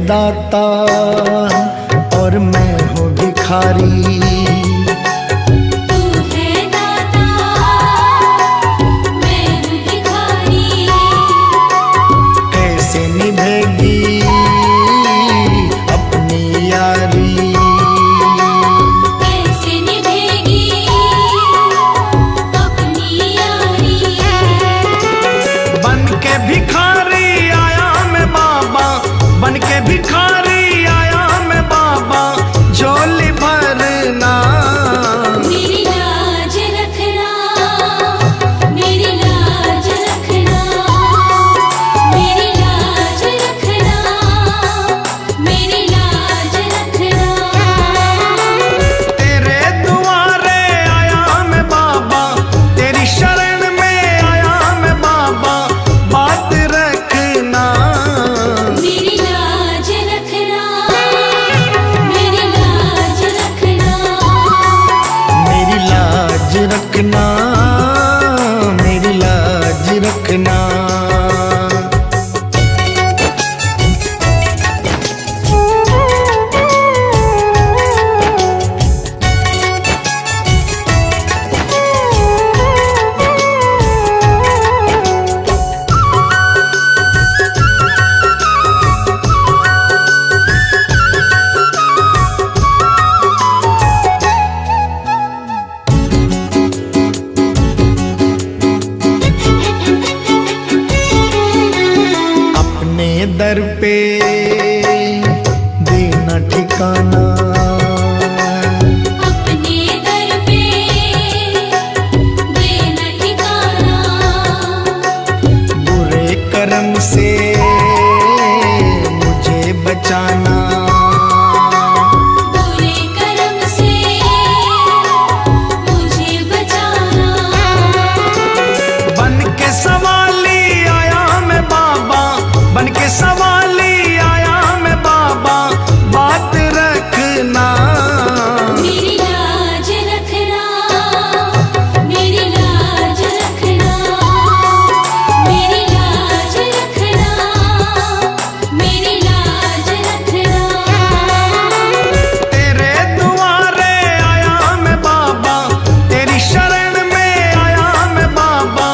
दाता और मैं हूँ भिखारी। दर पे देना ठिकाना, अपने दर पे देना ठिकाना, बुरे कर्म से मुझे बचाना, बुरे कर्म से मुझे बचाना। बन के सवाली आया मैं बाबा, बन के सवाली आया मैं बाबा, बात रखना, मेरी लाज रखना, मेरी लाज रखना, मेरी लाज रखना, मेरी लाज रखना। तेरे दुआरे आया मैं बाबा, तेरी शरण में आया मैं बाबा,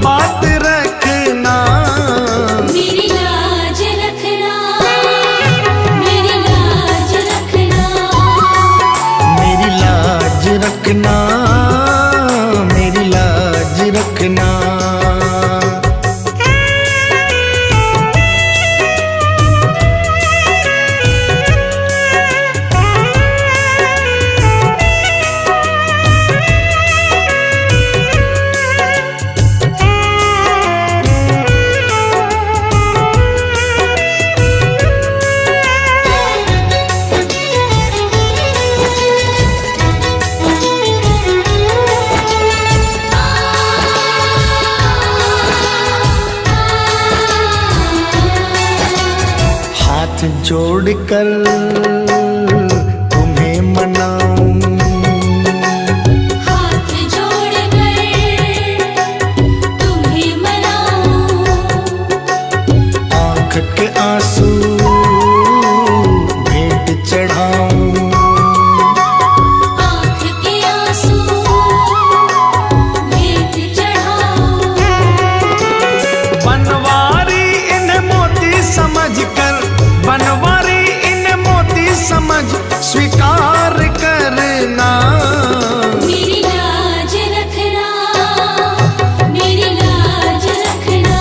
बात रखना, मेरी लाज रखना, मेरी लाज रखना, मेरी लाज रखना, मेरी लाज रखना। हाथ जोड़कर तुम्हें मनाऊं, हाथ जोड़कर तुम्हें मनाऊं, आँख के आंसू भेंट चढ़ाऊं, आँख के आंसू भेंट चढ़ाऊं। बनवारी इन्हें मोती समझकर, बनवारी इन्हें मोती समझ स्वीकार करना, मेरी लाज रखना, मेरी लाज रखना,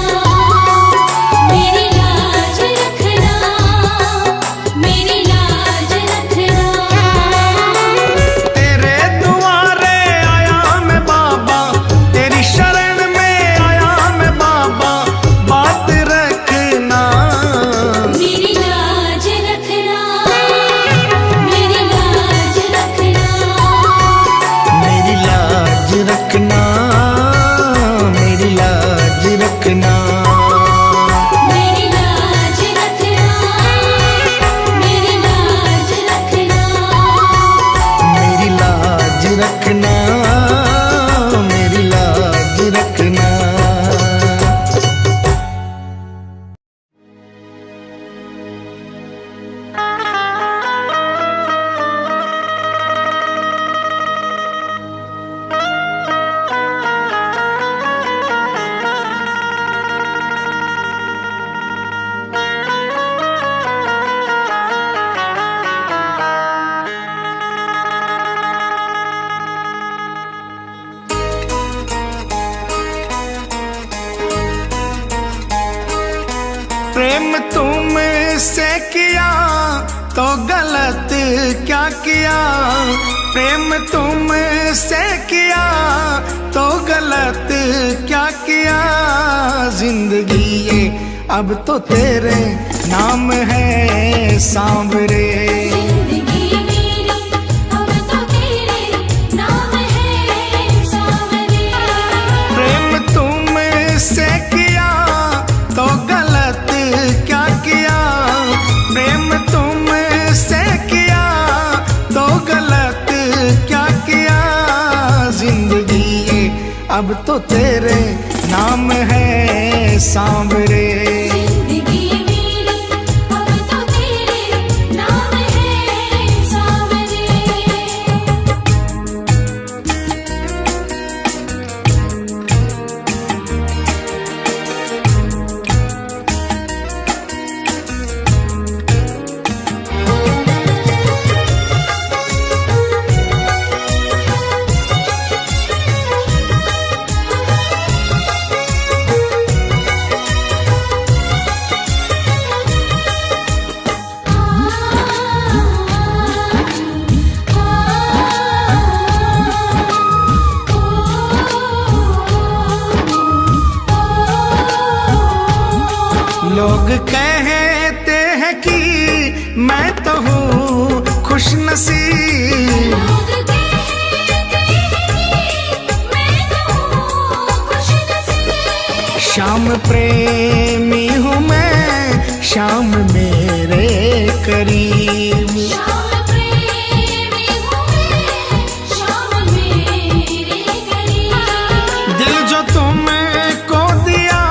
मेरी लाज रखना, मेरी लाज रखना। तेरे दुआरे आया मैं बाबा, तेरी शरण में आया मैं बाबा, बात रखना, मेरी लाज रखना, मेरी लाज रखना, मेरी लाज रखना, मेरी लाज रखना, मेरी लाज रखना, मेरी लाज रखना, मेरी लाज रखना, मेरी लाज रखना। क्या किया, प्रेम तुमसे किया तो गलत क्या किया। जिंदगी ये अब तो तेरे नाम है सांवरे। जिंदगी मेरी अब तो तेरे नाम है सांवरे। प्रेम तुमसे किया तो गलत क्या किया, प्रेम तुमसे किया तो गलत क्या किया। जिंदगी ये अब तो तेरे नाम है सांवरे। जिंदगी मेरी अब तो तेरे नाम है सांवरे। लोग कहते हैं कि मैं तो हूँ खुश नसीब, लोग कहते हैं कि मैं तो हूँ खुशनसीब। शाम प्रेमी हूँ मैं, शाम मेरे करीब। शाम प्रेमी हूँ मैं, शाम मेरे करीब। दिल जो तुमको दिया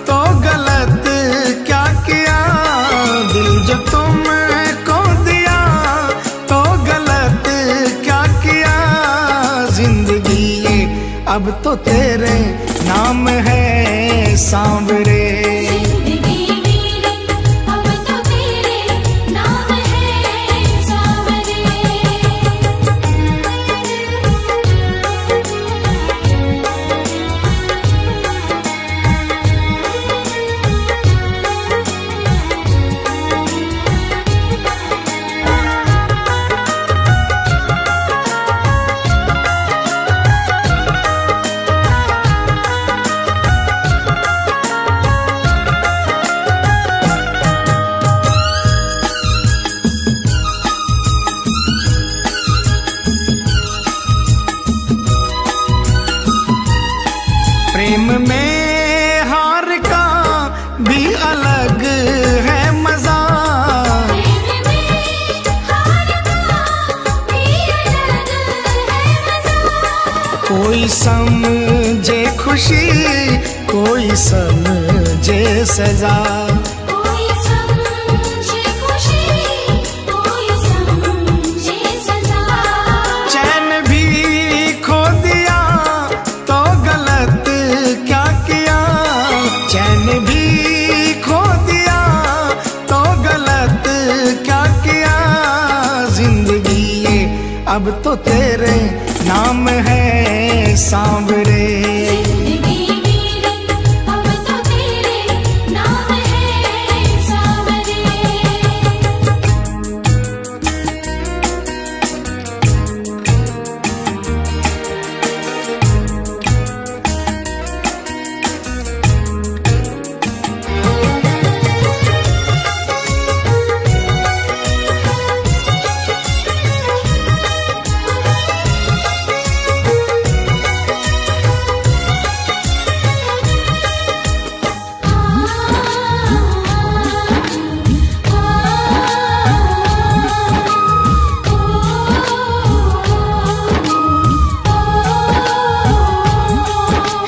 तो गलत क्या किया, दिल जो तुमको दिया तो गलत क्या किया। जिंदगी ये अब तो तेरे नाम है सांवरे। जिंदगी मेरी अब तो तेरे नाम है सांवरे। प्रेम में हार का भी अलग है मजा, प्रेम में हार का भी अलग है मजा। कोई समझे खुशी कोई समझे सजा। कोई समझे खुशी, कोई समझे सजा। चैन भी खो दिया तो गलत क्या किया, चैन भी खो दिया तो गलत क्या किया। जिंदगी ये अब तो तेरे नाम है सांवरे। जिंदगी मेरी अब तो तेरे नाम है सांवरे।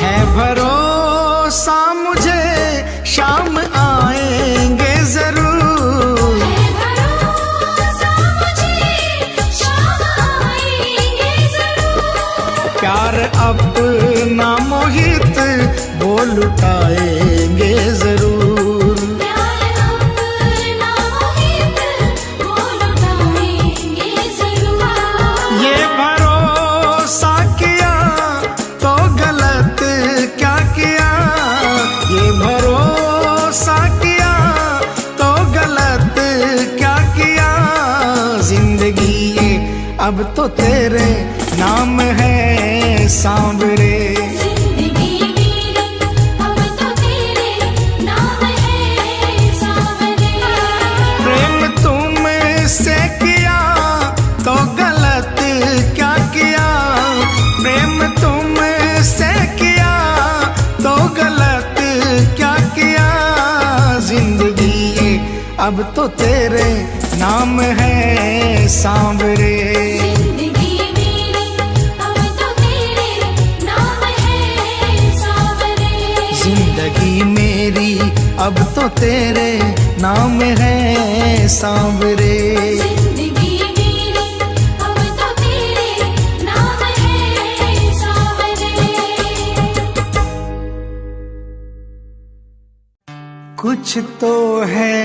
है भरोसा मुझे शाम आएंगे जरूर, भरोसा मुझे शाम आएंगे जरूर। प्यार अपना मोहित वो लुटाएंगे जरूर। प्यार अपना मोहित वो लुटाएंगे जरूर। ये भरोसा किया तो गलत क्या किया, ये भरोसा किया तो गलत क्या किया। जिंदगी अब तो तेरे नाम है सांवरे। जिंदगी मेरी अब तो तेरे नाम है सांवरे। प्रेम तुमसे किया तो गलत क्या किया, प्रेम तुमसे किया तो गलत क्या किया। जिंदगी ये अब तो तेरे नाम है सांवरे। जिंदगी मेरी अब तो तेरे नाम है सांवरे। जिंदगी मेरी अब तो तेरे नाम है सांवरे। जिंदगी मेरी अब तो तेरे नाम है सांवरे। कुछ तो है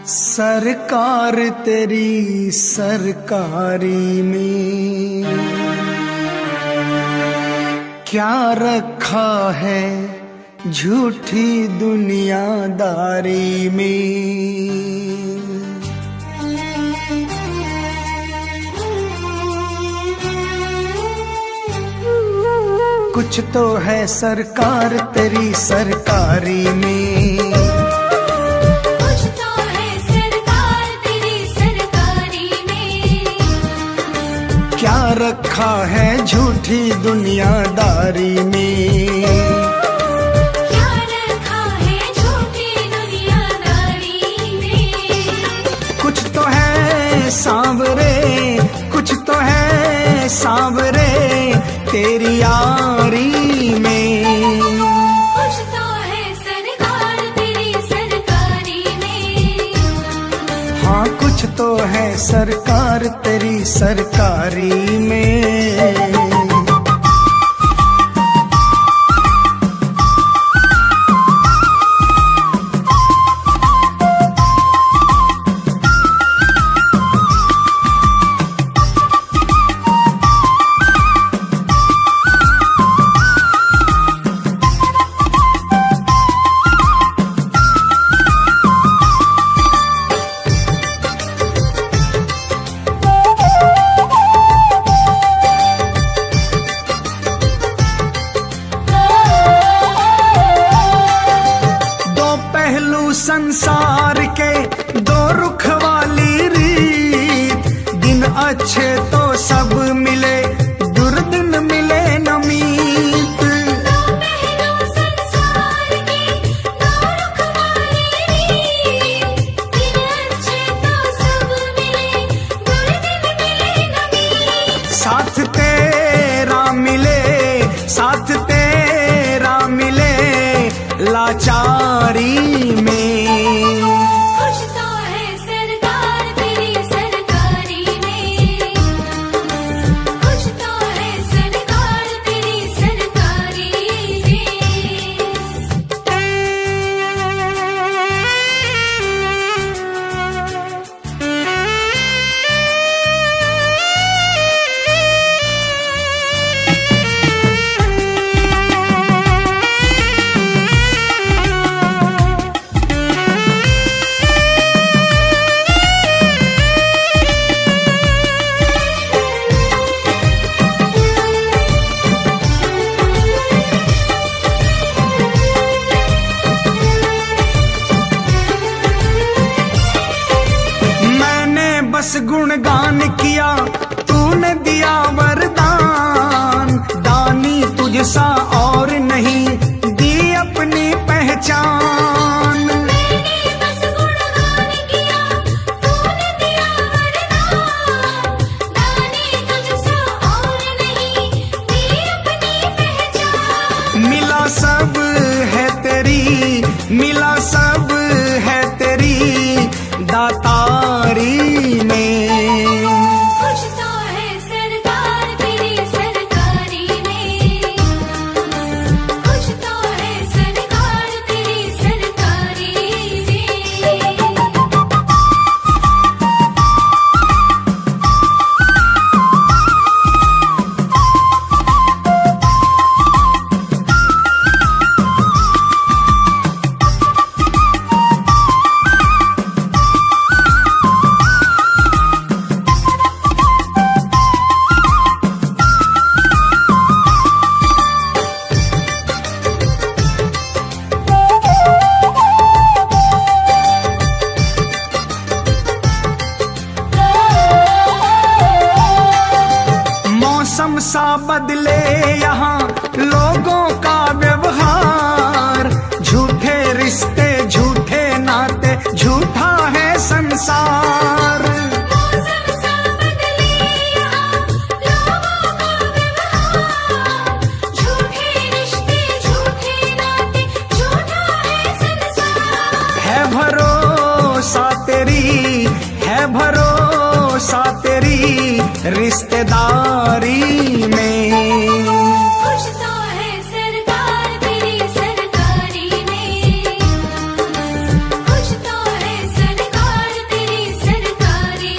सरकार तेरी सरकारी में, क्या रखा है झूठी दुनियादारी में। कुछ तो है सरकार तेरी सरकारी में, कुछ तो है सरकार तेरी सरकारी में। क्या रखा है झूठी दुनियादारी में। क्या रखा है झूठी दुनियादारी में। कुछ तो है सांवरे, कुछ तो है सांवरे तेरी यारी में। कुछ तो है सरकार तेरी सरकारी में। हाँ कुछ तो है सरकार तेरी सरकारी में। संसार के दो रुख वाली रीत, दिन अच्छे तो सब मिले दुर्दिन मिले न मीत। दो पहलू संसार के दो रुख वाली रीत, दिन अच्छे तो सब मिले दुर्दिन मिले न मीत। साथ तेरा मिले, साथ तेरा मिले लाचारी में। कुछ तो है सरकार तेरी सरकारी में। कुछ तो है सरकार तेरी सरकारी में। सा बदले यहाँ लोगों का व्यवहार, झूठे रिश्ते झूठे नाते झूठा है संसार। मौसम सा बदले यहाँ लोगों का व्यवहार, झूठे रिश्ते झूठे नाते झूठा है संसार। है भरोसा तेरी रिश्तेदारी में। खुश तो है सरकार तेरी सरकारी में, खुश तो है सरकार तेरी सरकारी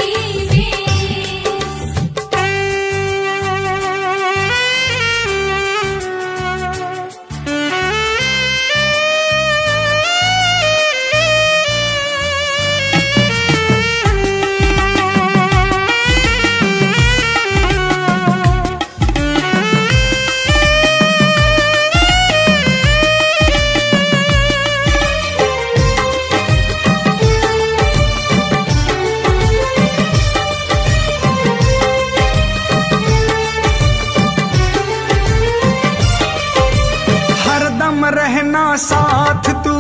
हरदम रहना साथ तू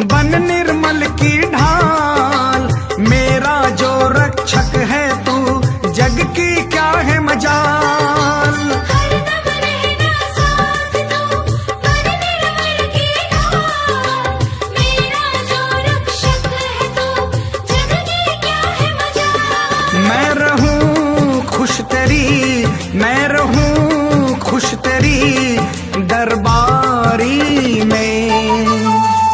बन निर्मल की ढाल, मेरा जो रक्षक है तू जग की क्या है मजाल। हरदम रहना साथ तू बन निर्मल की ढाल, मेरा जो रक्षक है तू जग की क्या है मजाल। मैं रहूं खुश तेरी दरबारी में।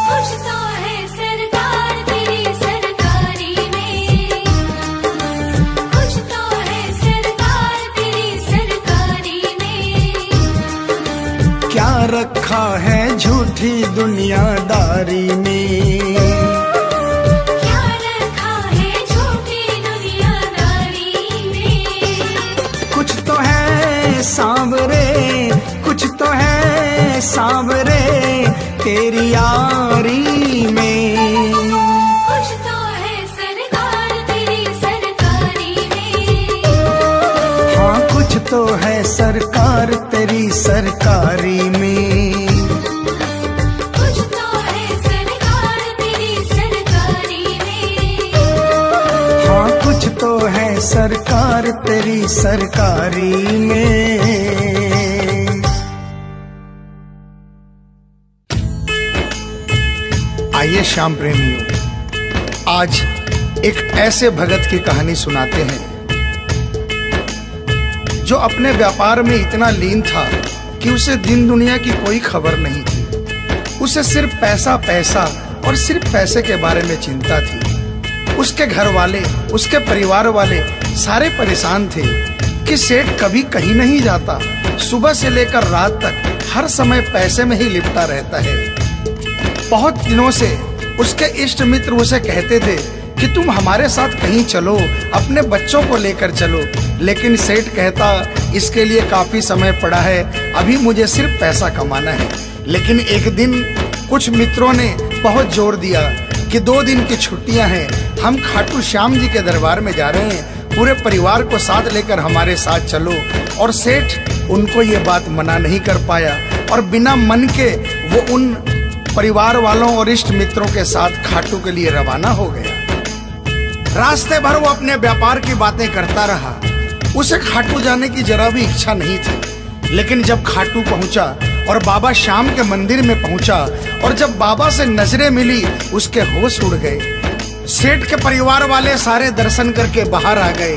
खुश तो है सरकार तेरी सरकारी में, खुश तो है सरकार तेरी सरकारी में। क्या रखा है झूठी दुनियादारी में, क्या रखा है झूठी दुनियादारी में। कुछ तो है सांवरे, कुछ तो है सांवरे तेरी यारी में। खुश तो है सरकार तेरी सरकारी में, हाँ कुछ तो है सरकार तेरी सरकारी में। कुछ तो है सरकार तेरी सरकारी में। हाँ कुछ तो है सरकार तेरी सरकारी में। आइए श्याम प्रेमियों, आज एक ऐसे भगत की कहानी सुनाते हैं जो अपने व्यापार में इतना लीन था कि उसे दिन दुनिया की कोई खबर नहीं थी। उसे सिर्फ पैसा पैसा और सिर्फ पैसे के बारे में चिंता थी। उसके घर वाले, उसके परिवार वाले सारे परेशान थे कि सेठ कभी कहीं नहीं जाता, सुबह से लेकर रात तक हर समय पैसे में ही लिपटा रहता है। बहुत दिनों से उसके इष्ट मित्र उसे कहते थे कि तुम हमारे साथ कहीं चलो, अपने बच्चों को लेकर चलो, लेकिन सेठ कहता इसके लिए काफी समय पड़ा है, अभी मुझे सिर्फ पैसा कमाना है। लेकिन एक दिन कुछ मित्रों ने बहुत जोर दिया कि 2 दिन की छुट्टियां हैं, हम खाटू श्याम जी के दरबार में जा रहे हैं, पूरे परिवार को साथ लेकर हमारे साथ चलो। और सेठ उनको ये बात मना नहीं कर पाया और बिना मन के वो उन परिवार वालों और इष्ट मित्रों के साथ खाटू के लिए रवाना हो गया। रास्ते भर वो अपने व्यापार की बातें करता रहा। उसे खाटू जाने की जरा भी इच्छा नहीं थी। लेकिन जब खाटू पहुंचा और बाबा श्याम के मंदिर में पहुंचा और जब बाबा से नजरें मिली, उसके होश उड़ गए। सेठ के परिवार वाले सारे दर्शन करके बाहर आ गए।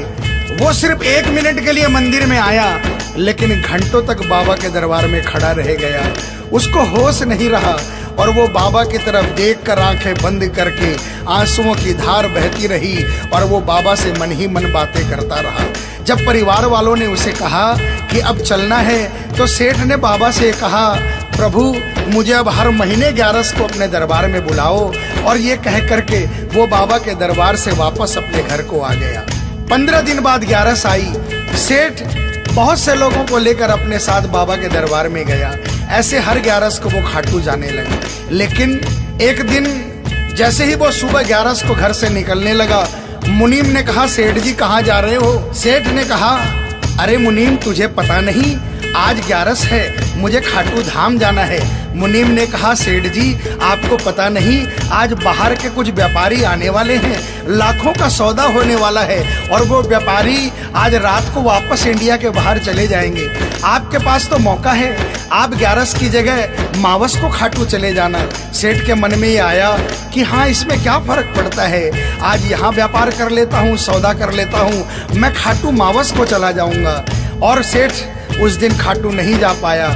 वो सिर्फ 1 मिनट के लिए मंदिर में आया, लेकिन घंटों तक बाबा के दरबार में खड़ा रह गया। उसको होश नहीं रहा और वो बाबा की तरफ देखकर आंखें बंद करके आंसुओं की धार बहती रही और वो बाबा से मन ही मन बातें करता रहा। जब परिवार वालों ने उसे कहा कि अब चलना है, तो सेठ ने बाबा से कहा, प्रभु मुझे अब हर महीने 11 को अपने दरबार में बुलाओ। और ये कह करके वो बाबा के दरबार से वापस अपने घर को आ गया। 15 दिन बाद 11 आई। सेठ बहुत से लोगों को लेकर अपने साथ बाबा के दरबार में गया। ऐसे हर 11 को वो खाटू जाने लगे। लेकिन एक दिन जैसे ही वो सुबह 11 को घर से निकलने लगा, मुनीम ने कहा, सेठ जी कहाँ जा रहे हो? सेठ ने कहा, अरे मुनीम, तुझे पता नहीं आज 11 है, मुझे खाटू धाम जाना है। मुनीम ने कहा, सेठ जी आपको पता नहीं आज बाहर के कुछ व्यापारी आने वाले हैं, लाखों का सौदा होने वाला है और वो व्यापारी आज रात को वापस इंडिया के बाहर चले जाएंगे। आपके पास तो मौका है, आप 11 की जगह मावस को खाटू चले जाना। सेठ के मन में ये आया कि हाँ, इसमें क्या फर्क पड़ता है, आज यहाँ व्यापार कर लेता हूँ, सौदा कर लेता हूँ, मैं खाटू मावस को चला जाऊंगा। और सेठ उस दिन खाटू नहीं जा पाया।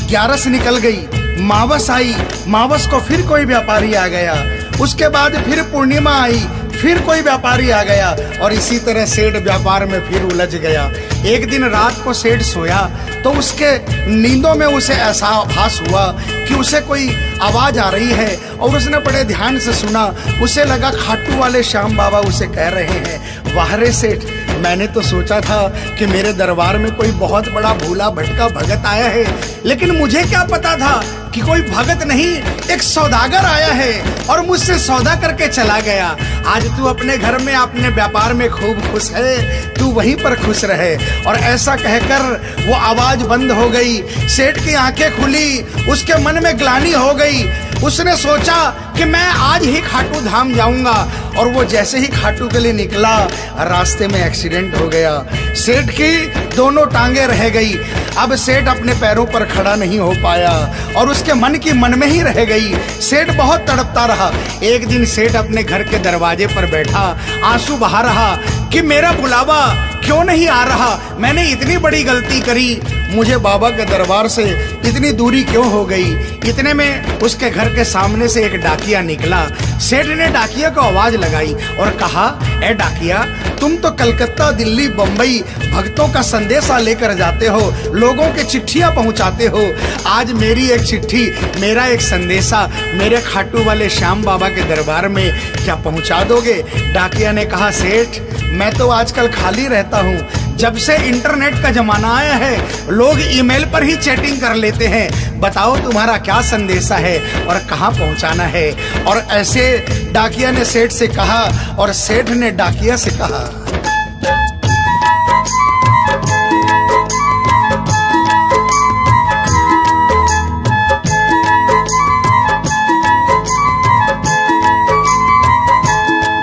11 निकल गई, मावस आई, मावस को फिर कोई व्यापारी आ गया, उसके बाद फिर पूर्णिमा आई, फिर कोई व्यापारी आ गया और इसी तरह सेठ व्यापार में फिर उलझ गया। एक दिन रात को सेठ सोया तो उसके नींदों में उसे ऐसा आभास हुआ कि उसे कोई आवाज आ रही है और उसने बड़े ध्यान से सुना। उसे लगा खाटू वाले श्याम बाबा उसे कह रहे हैं, वाह रे सेठ, मैंने तो सोचा था कि मेरे दरबार में कोई बहुत बड़ा भूला भटका भगत आया है, लेकिन मुझे क्या पता था कि कोई भगत नहीं, एक सौदागर आया है और मुझसे सौदा करके चला गया। आज तू अपने घर में अपने व्यापार में खूब खुश है, तू वहीं पर खुश रहे। और ऐसा कहकर वो आवाज बंद हो गई। सेठ की आंखें खुली, उसके मन में ग्लानि हो गई। उसने सोचा कि मैं आज ही खाटू धाम जाऊंगा और वो जैसे ही खाटू के लिए निकला, रास्ते में एक्सीडेंट हो गया। सेठ की दोनों टांगे रह गई। अब सेठ अपने पैरों पर खड़ा नहीं हो पाया और उसके मन की मन में ही रह गई। सेठ बहुत तड़पता रहा। एक दिन सेठ अपने घर के दरवाजे पर बैठा, आंसू बहा रहा कि मेरा बुलावा क्यों नहीं आ रहा, मैंने इतनी बड़ी गलती करी, मुझे बाबा के दरबार से इतनी दूरी क्यों हो गई। इतने में उसके घर के सामने से एक डाकिया निकला। सेठ ने डाकिया को आवाज लगाई और कहा, ए डाकिया, तुम तो कलकत्ता, दिल्ली, बम्बई भक्तों का संदेशा लेकर जाते हो, लोगों के चिट्ठियां पहुंचाते हो। आज मेरी एक चिट्ठी, मेरा एक संदेशा मेरे खाटू वाले श्याम बाबा के दरबार में क्या पहुंचा दोगे? डाकिया ने कहा, सेठ मैं तो आजकल खाली रहता हूँ। जब से इंटरनेट का जमाना आया है, लोग ईमेल पर ही चैटिंग कर लेते हैं। बताओ तुम्हारा क्या संदेशा है और कहाँ पहुँचाना है? और ऐसे डाकिया ने सेठ से कहा और सेठ ने डाकिया से कहा।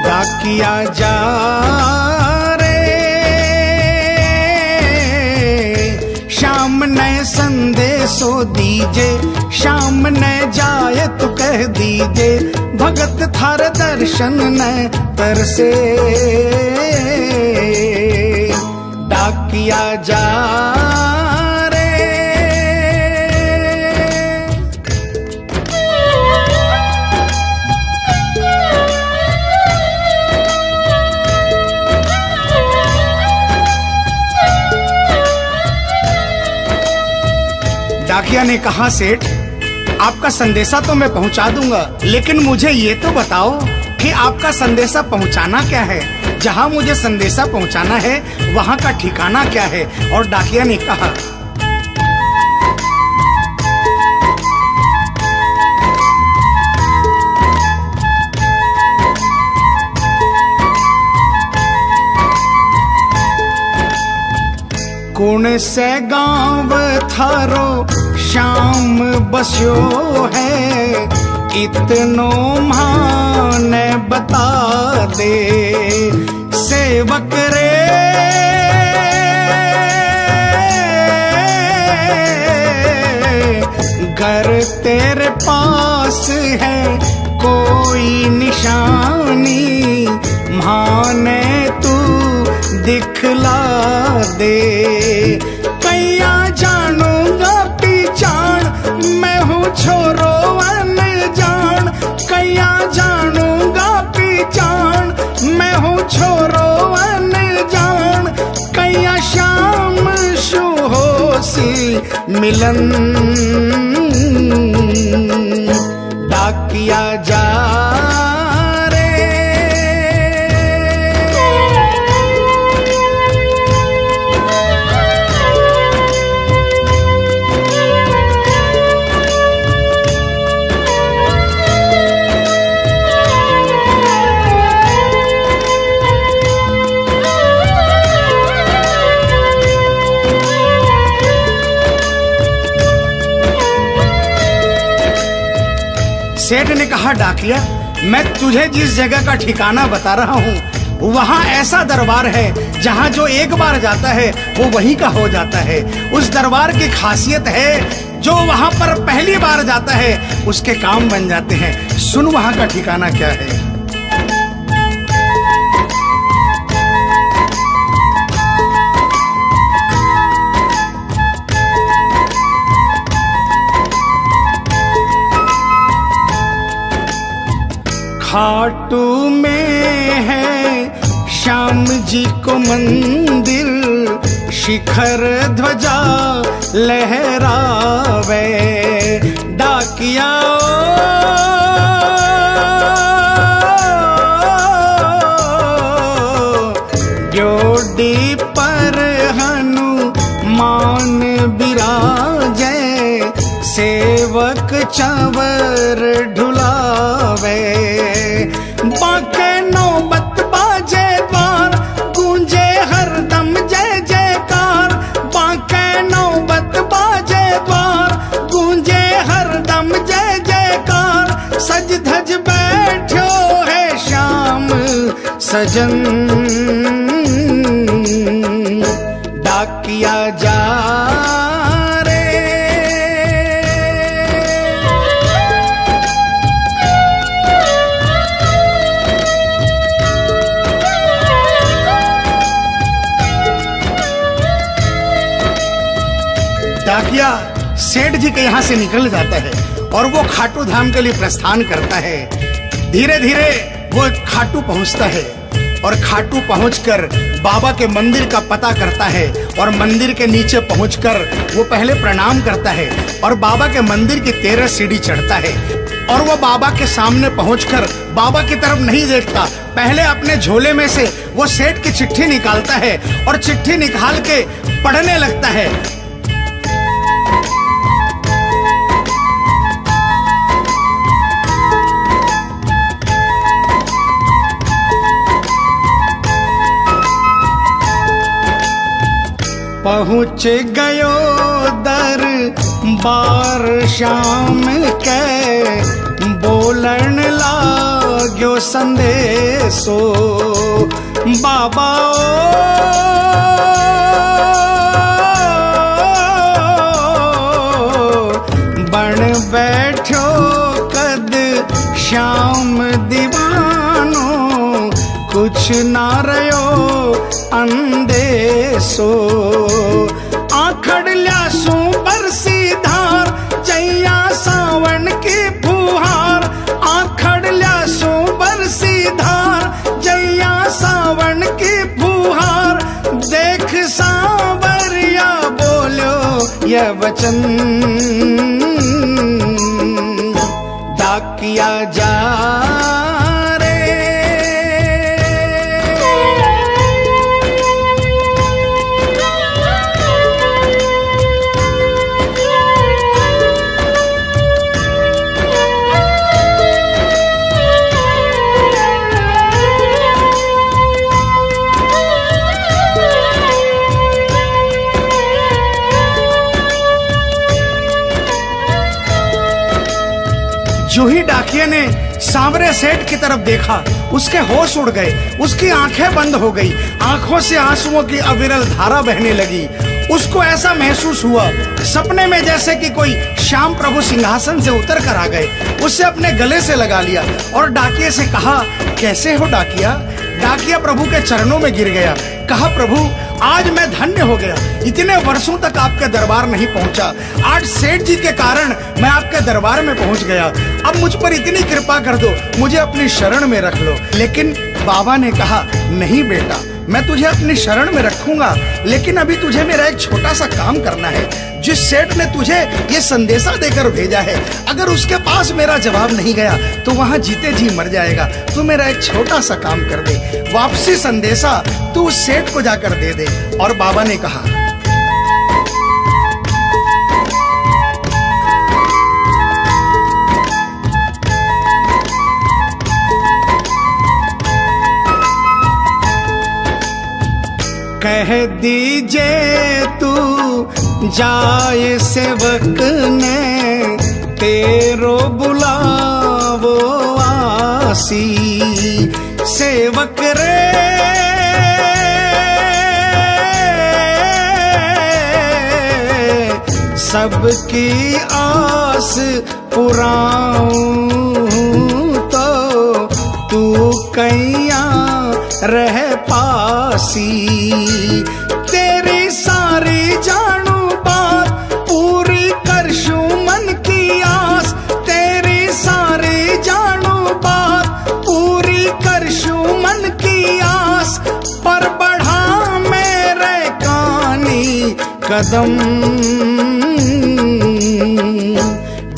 डाकिया जा श्याम ने संदेशो दीजे, श्याम ने जाए तो कह दीजे, भगत थार दर्शन ने तरसे। डाकिया जा रे। डाकिया ने कहा, सेठ आपका संदेशा तो मैं पहुंचा दूंगा, लेकिन मुझे ये तो बताओ कि आपका संदेशा पहुंचाना क्या है, जहां मुझे संदेशा पहुंचाना है वहां का ठिकाना क्या है? और डाकिया ने कहा, कौन से गांव थारो श्याम बस्यो है, इतनो माने बता दे। सेवक रे घर तेरे पास है कोई निशानी, माने तू दिखला दे। कैया जानूंगा पहचान, मैं हूँ छोरो अनजान। कैया जानूंगा पहचान, मैं हूँ छोरो अनजान। कैया श्याम शु होसी मिलन। डाकिया जा सेठ ने कहा, डाकिया मैं तुझे जिस जगह का ठिकाना बता रहा हूँ वहाँ ऐसा दरबार है जहाँ जो एक बार जाता है वो वहीं का हो जाता है। उस दरबार की खासियत है जो वहाँ पर पहली बार जाता है उसके काम बन जाते हैं। सुन वहाँ का ठिकाना क्या है। खाटू में है श्याम जी को मंदिर, शिखर ध्वजा लहरावे। डाकिया जोड़ी पर हनुमान बिराजे, सेवक चंवर ढुलावे। बांके नौबत बाजे द्वार, गूंजे हरदम जय जयकार। बांके नौबत बाजे द्वार, गूंजे हरदम जय जयकार। सज धज बैठो है श्याम सजन, डाकिया जा डाकिया सेठ जी के यहाँ से निकल जाता है और वो खाटू धाम के लिए प्रस्थान करता है। धीरे धीरे वो खाटू पहुँचता है और खाटू पहुंचकर बाबा के मंदिर का पता करता है और मंदिर के नीचे पहुंचकर वो पहले प्रणाम करता है और बाबा के मंदिर की 13 सीढ़ी चढ़ता है। और वो बाबा के सामने पहुंचकर बाबा की तरफ नहीं देखता, पहले अपने झोले में से वो सेठ की चिट्ठी निकालता है और चिट्ठी निकाल के पढ़ने लगता है। पहुँच गयो दरबार श्याम के, बोलन लाग्यो संदेशो। बाबा बन बैठो कद श्याम दीवानो, कुछ ना रयो अंदेशो। आखड़ ल्यासू बरसी धार, जैया सावन की फुहार। आखड़ ल्यासू बरसी धार, जैया सावन की फुहार। देख सांवरिया बोलो यह वचन, डाकिया जा जो ही डाकिया ने सांवरे सेठ की तरफ देखा उसके होश उड़ गए, उसकी आंखें बंद हो गई, आंखों से आंसुओं की अविरल धारा बहने लगी। उसको ऐसा महसूस हुआ सपने में जैसे कि कोई श्याम प्रभु सिंहासन से उतर कर आ गए। उससे अपने गले से लगा लिया और डाकिया से कहा, कैसे हो डाकिया? डाकिया प्रभु के चरणों में गिर गया, कहा, प्रभु आज मैं धन्य हो गया, इतने वर्षों तक आपके दरबार नहीं पहुंचा, आज सेठ जी के कारण मैं आपके दरबार में पहुंच गया। अब मुझ पर इतनी कृपा कर दो, मुझे अपनी शरण में रख लो। लेकिन बाबा ने कहा, नहीं बेटा, मैं तुझे अपनी शरण में रखूंगा, लेकिन अभी तुझे मेरा एक छोटा सा काम करना है। जिस सेठ ने तुझे ये संदेशा देकर भेजा है, अगर उसके पास मेरा जवाब नहीं गया तो वहाँ जीते जी मर जाएगा। तू मेरा एक छोटा सा काम कर दे, वापसी संदेशा तू उस सेठ को जाकर दे दे। और बाबा ने कहा, कह दीजिए तू जाए सेवक ने तेरो बुला पासी। सेवक रे सबकी आस पुराऊं तो तू कैया रह पासी। तेरी सारी जानू बात पूरी करशू मन की आस। तेरी सारी जानू बात पूरी करशू मन की आस। पर बढ़ा मेरे कानी कदम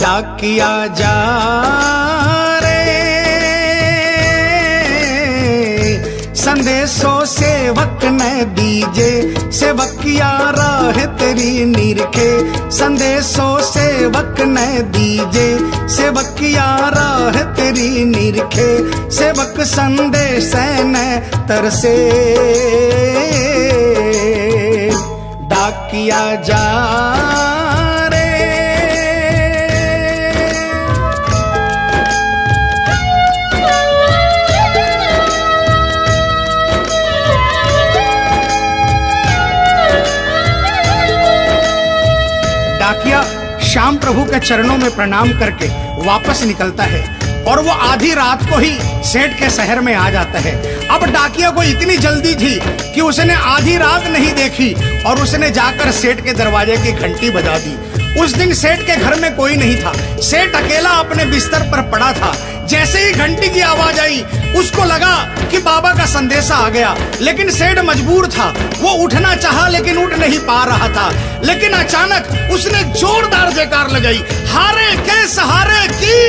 डाकिया जा रे। संदेशो सेवक न दीजे सेवकिया राह तेरी निरखे। संदेशो सेवक न दीजे सेवकिया राह तेरी निरखे। सेवक संदेश न तरसे डाकिया जा रे। डाकिया श्याम प्रभु के चरणों में प्रणाम करके वापस निकलता है और वो आधी रात को ही सेठ के शहर में आ जाता है। अब डाकिया को इतनी जल्दी थी कि उसने आधी रात नहीं देखी और उसने जाकर सेठ के दरवाजे की घंटी बजा दी। उस दिन सेठ के घर में कोई नहीं था। सेठ अकेला अपने बिस्तर पर पड़ा था। जैसे ही घंटी की आवाज आई उसको लगा कि बाबा का संदेशा आ गया, लेकिन सेठ मजबूर था। वो उठना चाहा लेकिन उठ नहीं पा रहा था। लेकिन अचानक उसने जोरदार जयकार लगाई, हारे के सहारे की।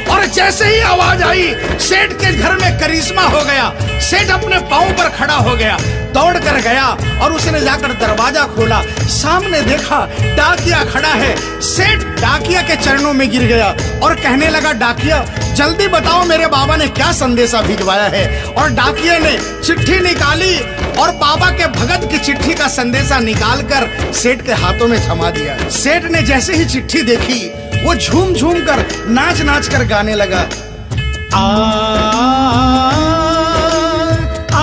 और जैसे ही आवाज आई सेठ के घर में करिश्मा हो गया। सेठ अपने पांव पर खड़ा हो गया, दौड़ कर गया और उसने जाकर दरवाजा खोला। सामने देखा डाकिया खड़ा है। सेठ डाकिया के चरणों में गिर गया और कहने लगा, डाकिया जल्दी बताओ मेरे बाबा ने क्या संदेशा भिजवाया है। और डाकिया ने चिट्ठी निकाली और बाबा के भगत की चिट्ठी का संदेशा निकालकर सेठ के हाथों में थमा दिया। सेठ ने जैसे ही चिट्ठी देखी वो झूम झूम कर नाच नाच कर गाने लगा। आ, आ, आ,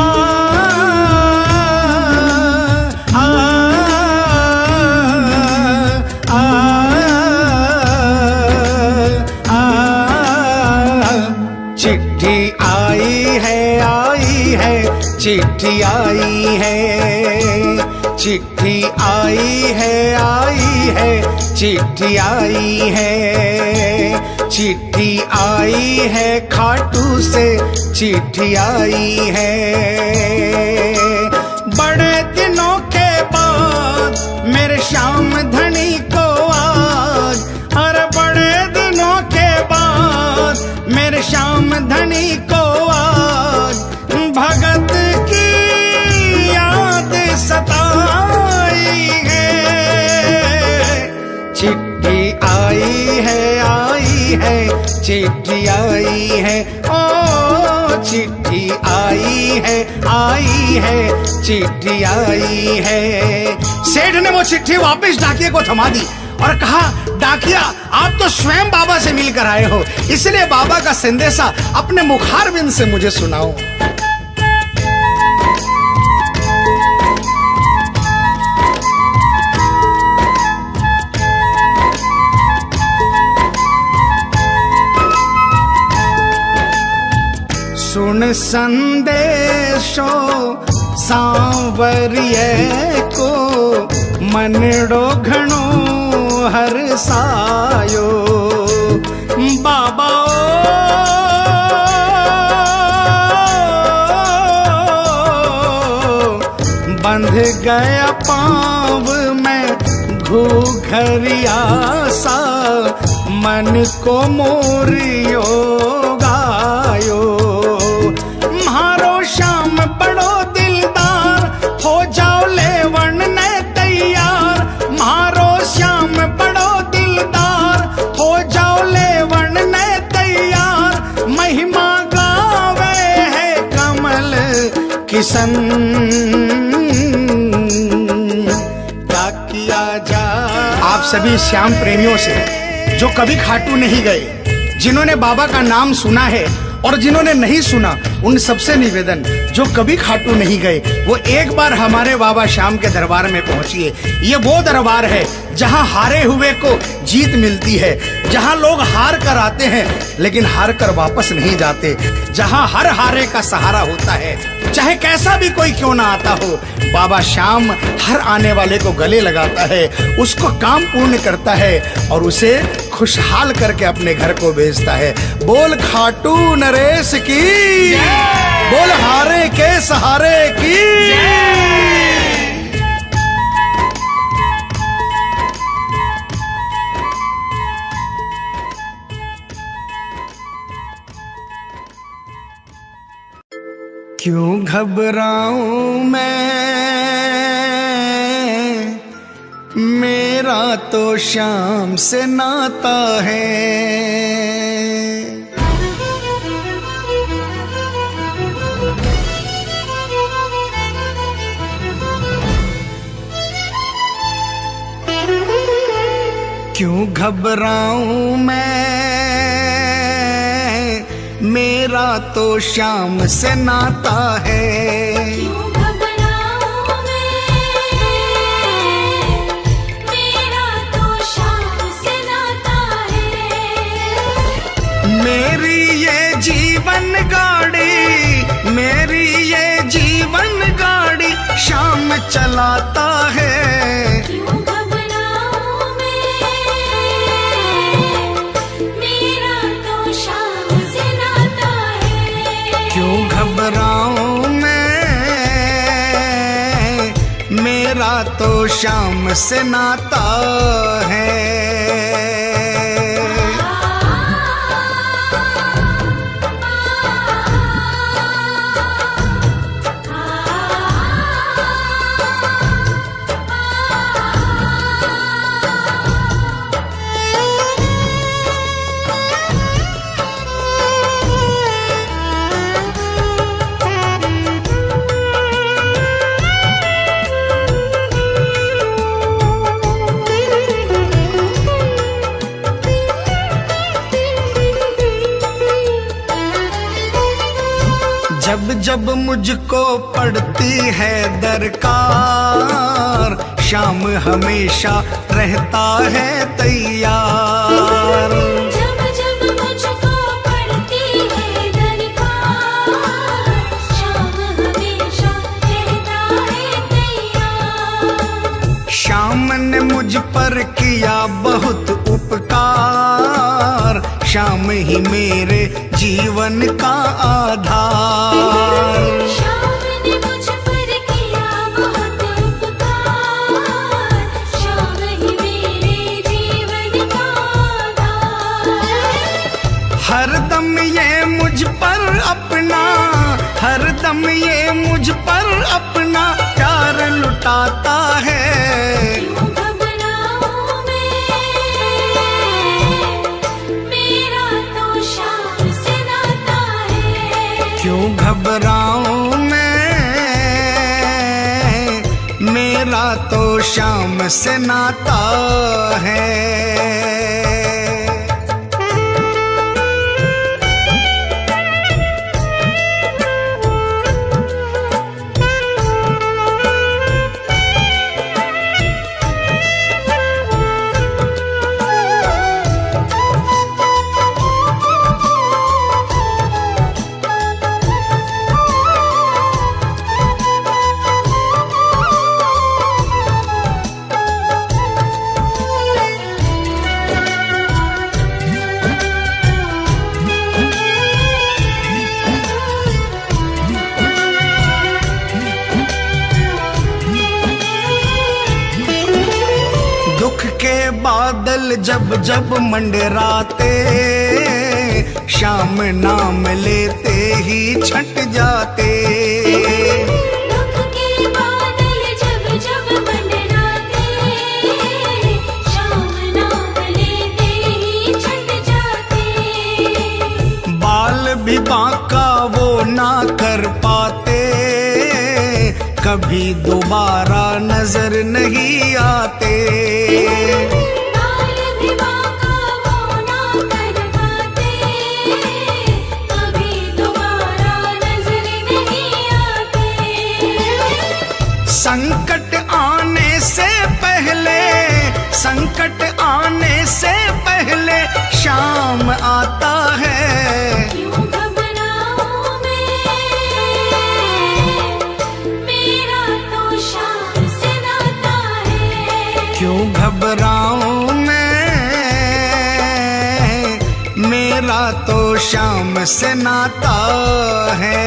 आ, आ, चिट्ठी आई है, चिट्ठी आई है, चिट्ठी आई है, चिट्ठी आई है, चिट्ठी आई है, खाटू से चिट्ठी आई है। बड़े दिनों के बाद मेरे श्याम धनी को आज, अरे बड़े दिनों के बाद मेरे श्याम धनी को आज भगत की याद सताई है। चिट्ठी आई है, चिट्ठी आई है, ओ चिट्ठी आई है, चिट्ठी आई है। सेठ ने वो चिट्ठी वापस डाकिया को थमा दी और कहा, डाकिया आप तो स्वयं बाबा से मिलकर आए हो, इसलिए बाबा का संदेशा अपने मुखारबिंद से मुझे सुनाओ। सुन संदेशो सांवरिये को मनड़ो घणो हरसायो। बाबा बंध गया पाँव में घूघरिया सा, मन को मोरियो गायो। म्हारो श्याम बड़ो दिलदार, हो जाओ लेवन ने तैयार। म्हारो श्याम बड़ो दिलदार, हो जाओ लेवन ने तैयार। महिमा गावे है कमल किशन, क्या जा। आप सभी श्याम प्रेमियों से जो कभी खाटू नहीं गए, जिन्होंने बाबा का नाम सुना है और जिन्होंने नहीं सुना, उन सबसे निवेदन, जो कभी खाटू नहीं गए, वो एक बार हमारे बाबा श्याम के दरबार में पहुंचिए। ये वो दरबार है जहां हारे हुए को जीत मिलती है, जहां लोग हार कर आते हैं लेकिन हार कर वापस नहीं जाते, जहां हर हारे का सहारा होता है, चाहे कैसा भी कोई क्यों ना आता हो। बाबा श्याम हर आने वाले को गले लगाता है, उसको काम पूर्ण करता है और उसे खुशहाल करके अपने घर को भेजता है। बोल खाटू नरेश की, बोल हारे के सहारे की। क्यों घबराऊं मैं, मेरा तो श्याम से नाता है। क्यों घबराऊं मैं, मेरा तो श्याम से नाता है। क्यों घबराऊं मैं, मेरा तो श्याम से नाता है। मेरी ये जीवन गाड़ी, मेरी ये जीवन गाड़ी श्याम चलाता है। क्यों घबराऊं मैं, मेरा तो श्याम से नाता है। क्यों घबराऊं मैं, मेरा तो श्याम से नाता है। जब जब मुझको पड़ती है दरकार, श्याम हमेशा रहता है तैयार। जब जब मुझको पड़ती है दरकार, श्याम हमेशा रहता है तैयार। श्याम ने मुझ पर किया बहुत उपकार, श्याम ही मेरे जीवन का आधार। श्याम ने मुझ पर किया बहुत उपकार, श्याम ही मेरे जीवन का आधार। हरदम ये मुझ पर अपना, हरदम ये मुझ पर अपना प्यार लुटाता है। क्यों घबराऊं मैं, मेरा तो श्याम से नाता है। क्यों घबराऊं मैं, मेरा तो श्याम से नाता है। दुख के बादल जब जब मंडराते, श्याम नाम लेते ही छट जाते। दुख के बादल जब जब मंडराते, श्याम नाम लेते ही छट जाते। बाल भी बांका वो ना कर पाते, कभी दोबारा नजर नहीं आते। बाल भी बांका वो ना कर पाते, शाम आता है। क्यों घबराऊं मैं, मेरा तो शाम से नाता है। क्यों घबराऊं मैं, मेरा तो शाम से नाता है।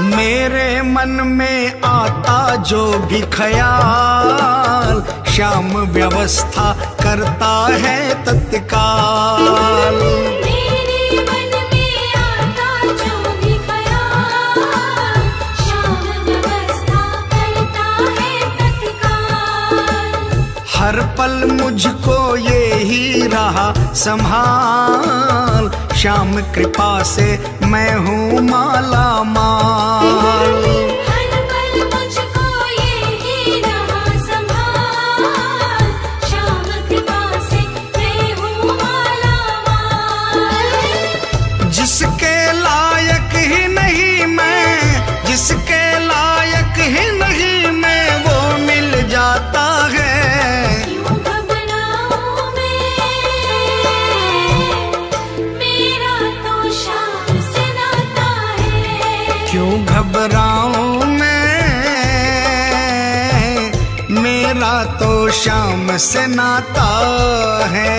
मेरे मन में आता जो भी ख्याल, श्याम व्यवस्था करता है तत्काल। मेरे मन में आता जो भी ख्याल, श्याम व्यवस्था करता है तत्काल। हर पल मुझको ये ही रहा संभाल, श्याम कृपा से मैं हूँ माला माल। हर पल मुझको ये ही रहा संभाल, श्याम कृपा से मैं हूँ माला माल। जिसके लायक ही नहीं मैं, जिसके लायक ही नहीं मैं, वो मिल जाता है। क्यों घबराऊं मैं, मेरा तो शाम से नाता है। क्यों घबराऊं मैं, मेरा तो शाम से नाता है।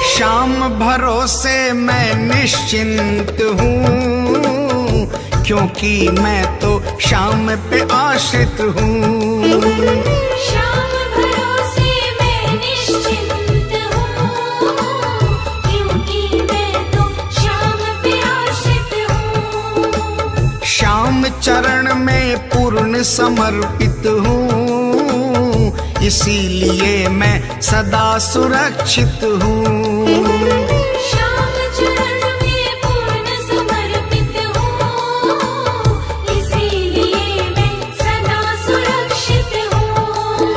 शाम भरोसे मैं निश्चिंत हूँ, क्योंकि मैं तो शाम पे आश्रित हूँ। श्याम भरोसे मैं निश्चिंत हूँ, क्योंकि मैं तो श्याम पे आश्रित हूँ। श्याम चरण में पूर्ण समर्पित हूँ, इसीलिए मैं सदा सुरक्षित हूँ। श्याम चरण में पूर्ण समर्पित हूँ, इसीलिए मैं सदा सुरक्षित हूँ।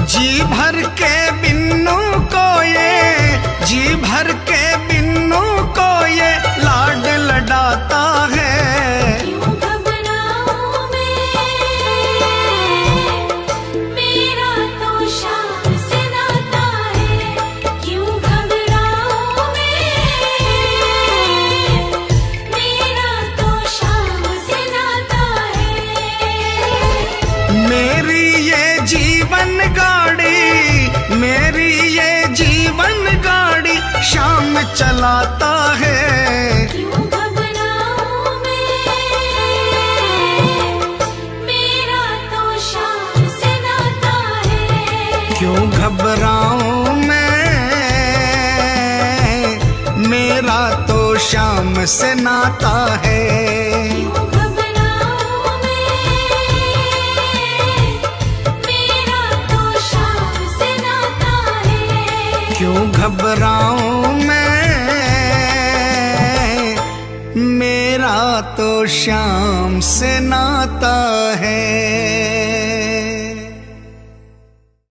जी भर के बिन्नू को ये, जी भर के बिन्नू को ये लाड लडाता है। क्यों घबराऊं मैं, मेरा तो शाम से नाता है। क्यों घबराऊं मैं, मेरा तो शाम से नाता है। मेरी ये जीवन गाड़ी, मेरी ये जीवन गाड़ी शाम चलाता है। क्यों घबराऊं मैं, मेरा तो शाम से नाता है। क्यों घबराऊं मैं, मेरा तो शाम से नाता है। क्यों घबराऊं मैं, मेरा तो शाम से नाता है। क्यों घबराऊं मैं, मेरा तो शाम से नाता है।